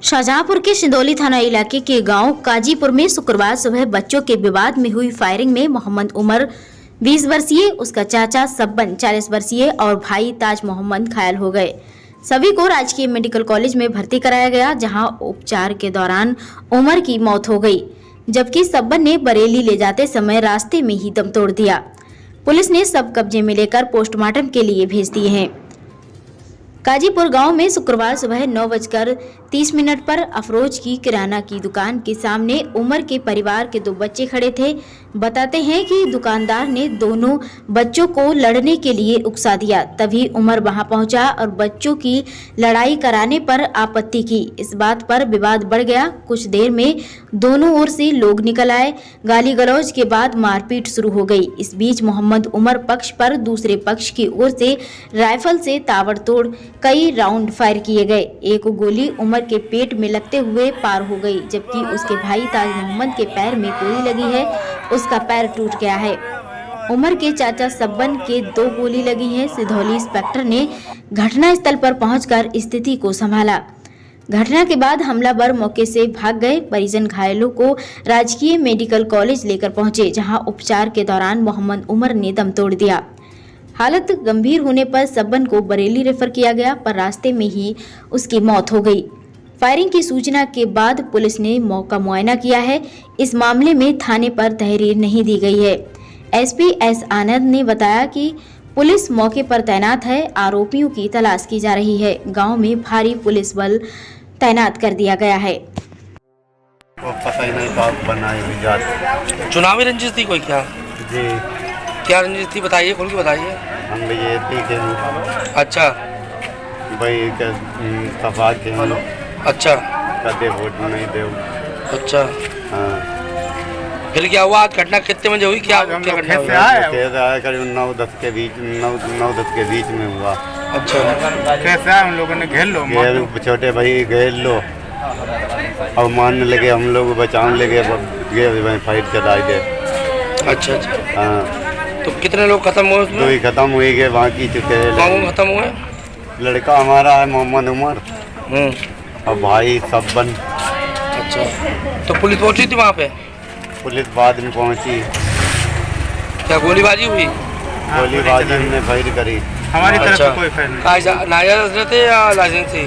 शाहजहांपुर के सिंदौली थाना इलाके के गांव काजीपुर में शुक्रवार सुबह बच्चों के विवाद में हुई फायरिंग में मोहम्मद उमर 20 वर्षीय, उसका चाचा सब्बन 40 वर्षीय और भाई ताज मोहम्मद घायल हो गए। सभी को राजकीय मेडिकल कॉलेज में भर्ती कराया गया, जहां उपचार के दौरान उमर की मौत हो गई, जबकि सब्बन ने बरेली ले जाते समय रास्ते में ही दम तोड़ दिया। पुलिस ने सब कब्जे में लेकर पोस्टमार्टम के लिए भेज दिए हैं। काजीपुर गांव में शुक्रवार सुबह 9:30 पर अफरोज की किराना की दुकान के सामने उमर के परिवार के 2 बच्चे खड़े थे। बताते हैं कि दुकानदार ने दोनों बच्चों को लड़ने के लिए उकसा दिया, तभी उमर वहां पहुंचा और बच्चों की लड़ाई कराने पर आपत्ति की। इस बात पर विवाद बढ़ गया। कुछ देर में दोनों ओर से लोग निकल आए। गाली गलौज के बाद मारपीट शुरू हो गई। इस बीच मोहम्मद उमर पक्ष पर दूसरे पक्ष की ओर से राइफल से ताबड़तोड़ कई राउंड फायर किए गए। एक गोली उमर के पेट में लगते हुए पार हो गई, जबकि उसके भाई ताज मोहम्मद के पैर में गोली लगी है, उसका पैर टूट गया है। उमर के चाचा सब्बन के 2 गोली लगी है। सिंदौली इंस्पेक्टर ने घटना स्थल पर पहुंचकर स्थिति को संभाला। घटना के बाद हमलावर मौके से भाग गए। परिजन घायलों को राजकीय मेडिकल कॉलेज लेकर पहुंचे, जहां उपचार के दौरान मोहम्मद उमर ने दम तोड़ दिया। हालत गंभीर होने पर सब्बन को बरेली रेफर किया गया, पर रास्ते में ही उसकी मौत हो गई। फायरिंग की सूचना के बाद पुलिस ने मौका मुआयना किया है। इस मामले में थाने पर तहरीर नहीं दी गई है। एसपी एस आनंद ने बताया कि पुलिस मौके पर तैनात है। आरोपियों की तलाश की जा रही है। गांव में भारी पुलिस बल तैनात कर दिया गया है। पता ही नहीं बात बनाई हुई जाती। चुनावी रंजिश थी कोई क्या? जी क्या रंजिश थी, बताइए, खोल के बताइए। हम भी ये ठीक है। अच्छा भाई सफा के अच्छा कदे वोट नहीं दे। अच्छा, हाँ फिर क्या हुआ? आज घटना कितने बजे हुई? क्या घटना हुई? करीब 9-10 के बीच 9-10 के बीच में हुआ। अच्छा, कैसे हम लोगों ने घेर लो, छोटे भाई घेर लो और मारने लगे, हम लोग बचाने लगे, फाइट चलाई दे। अच्छा अच्छा, हाँ तो कितने लोग खत्म हुए उसमें? 2 ही खत्म हुए गए, बाकी चुके कौन खत्म हुए? लड़का हमारा है मोहम्मद उमर और भाई सब्बन। अच्छा, तो पुलिस पहुंची थी वहाँ पे? पुलिस बाद में पहुंची। क्या गोलीबाजी हुई? गोलीबाजी हमने फायर करी। हमारी तरफ अच्छा, से कोई फायर नहीं। नाजायज थे या लाइसेंस थी?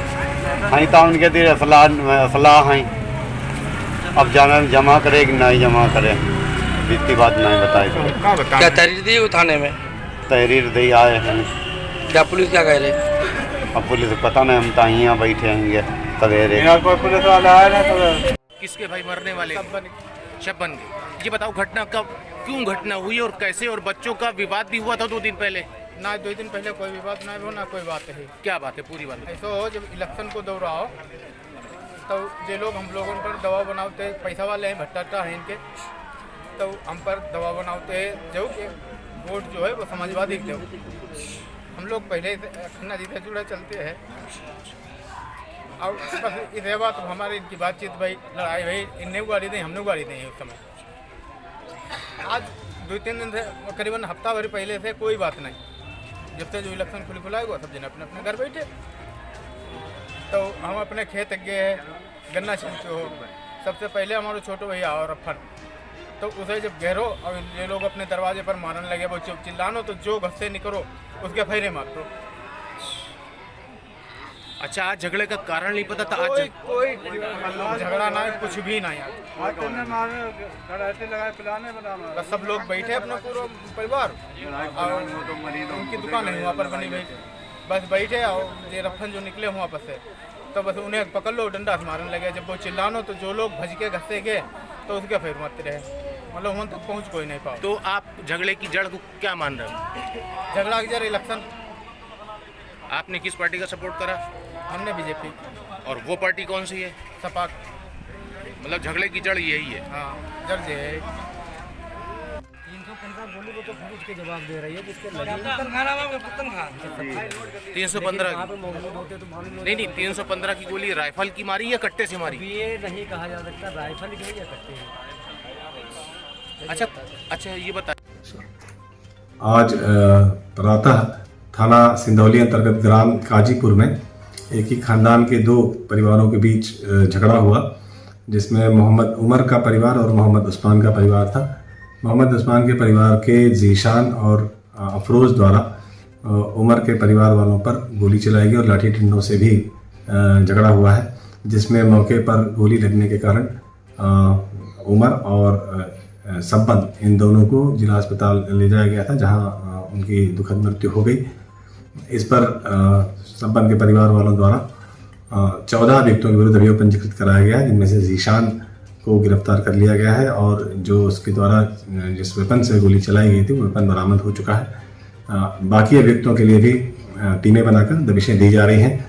हाँ तो उनके दिए फलाह हैं, अब जमा करे कि नहीं जमा करे, इसकी बात नहीं बताई। क्या तहरीर दी थाने में? तहरीर दी आए हैं। क्या पुलिस क्या कह रही? अब पुलिस को पता नहीं, हम तो यहाँ बैठे होंगे सवेरे। पुलिस वाला आया ना। किसके भाई मरने वाले? शब्बन के। ये बताओ घटना कब, क्यों घटना हुई और कैसे? और बच्चों का विवाद भी हुआ था 2 दिन पहले ना। 2 दिन पहले कोई विवाद ना हो, ना कोई बात है। क्या बात है पूरी बात? ऐसा हो जब इलेक्शन को दौड़ाओ तो ये लोग हम लोगों पर दबाव बनाते, पैसा वाले हैं, भट्टाटा है इनके, तो हम पर दबाव बनाते हैं जो कि वोट जो है वो समाजवादी के। हम लोग पहले खन्ना जी से जुड़े चलते हैं और बस इस बात तो हमारी इनकी बातचीत भाई, लड़ाई भाई, इन्हें गाड़ी दें हमने गाड़ी दें। उस समय आज 2-3 दिन से करीबन हफ्ता भर पहले से कोई बात नहीं। जब से जो इलेक्शन खुलाएगा सब जन अपने अपने घर बैठे, तो हम अपने खेत गए गन्ना छिलते हो। सबसे पहले हमारे छोटे भैया और अफर, तो उसे जब घेरो और ये लोग अपने दरवाजे पर मारने लगे, वो चुप चिल्लानो तो जो घर से निकलो उसके फेरे मार दो। अच्छा, आज झगड़े का कारण नहीं पता था? आज कोई झगड़ा ना, कुछ भी ना यार। बस सब लोग बैठे अपना पूरा परिवार और उनकी दुकान है वहाँ पर बनी हुई, बस बैठे और ये रफन जो निकले वहाँ पर से, तो बस उन्हें पकड़ लो, डंडा से मारने लगे। जब वो चिल्लानो तो जो लोग भज के घसे गए तो उसके फिर मरते रहे, मतलब वहाँ तक पहुँच कोई नहीं पाओ। तो आप झगड़े की जड़ को क्या मान रहे हो? झगड़ा की जड़ इलेक्शन। आपने किस पार्टी का सपोर्ट करा? हमने बीजेपी। और वो पार्टी कौन सी है? सपा। मतलब झगड़े की जड़ यही है? हाँ, जड़ ये है। 315 गोली को तो पुलिस के जवाब दे रही है, जिसके 315 होते तो मालूम नहीं 315 की गोली राइफल की मारी या कट्टे से मारी? ये नहीं कहा जा सकता, राइफल की या कट्टे अच्छा अच्छा, ये बता। आज प्रातः थाना सिंदौली अंतर्गत ग्राम काजीपुर में एक ही खानदान के दो परिवारों के बीच झगड़ा हुआ, जिसमें मोहम्मद उमर का परिवार और मोहम्मद उस्मान का परिवार था। मोहम्मद उस्मान के परिवार के जीशान और अफरोज़ द्वारा उमर के परिवार वालों पर गोली चलाई गई और लाठी डंडों से भी झगड़ा हुआ है, जिसमें मौके पर गोली लगने के कारण उमर और सब्बन इन दोनों को जिला अस्पताल ले जाया गया था, जहां उनकी दुखद मृत्यु हो गई। इस पर सब्बन के परिवार वालों द्वारा 14 व्यक्तियों के विरुद्ध अभियोग पंजीकृत कराया गया है, जिनमें से जीशान को गिरफ्तार कर लिया गया है और जो उसके द्वारा जिस वेपन से गोली चलाई गई थी वो वेपन बरामद हो चुका है। बाकी अभियुक्तों के लिए भी टीमें बनाकर दबिशें दी जा रही हैं।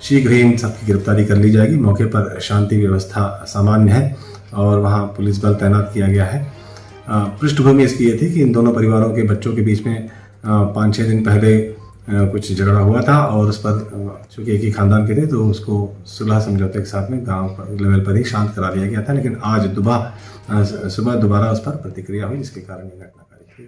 शीघ्र ही इन सबकी गिरफ्तारी कर ली जाएगी। मौके पर शांति व्यवस्था सामान्य है और वहाँ पुलिस बल तैनात किया गया है। पृष्ठभूमि इसकी ये थी कि इन दोनों परिवारों के बच्चों के बीच में 5-6 दिन पहले कुछ झगड़ा हुआ था और उस पर चूँकि एक ही खानदान के थे तो उसको सुलह समझौते के साथ में गांव लेवल पर ही शांत करा दिया गया था। लेकिन आज सुबह दोबारा उस पर प्रतिक्रिया हुई, जिसके कारण ये घटना घटित हुई।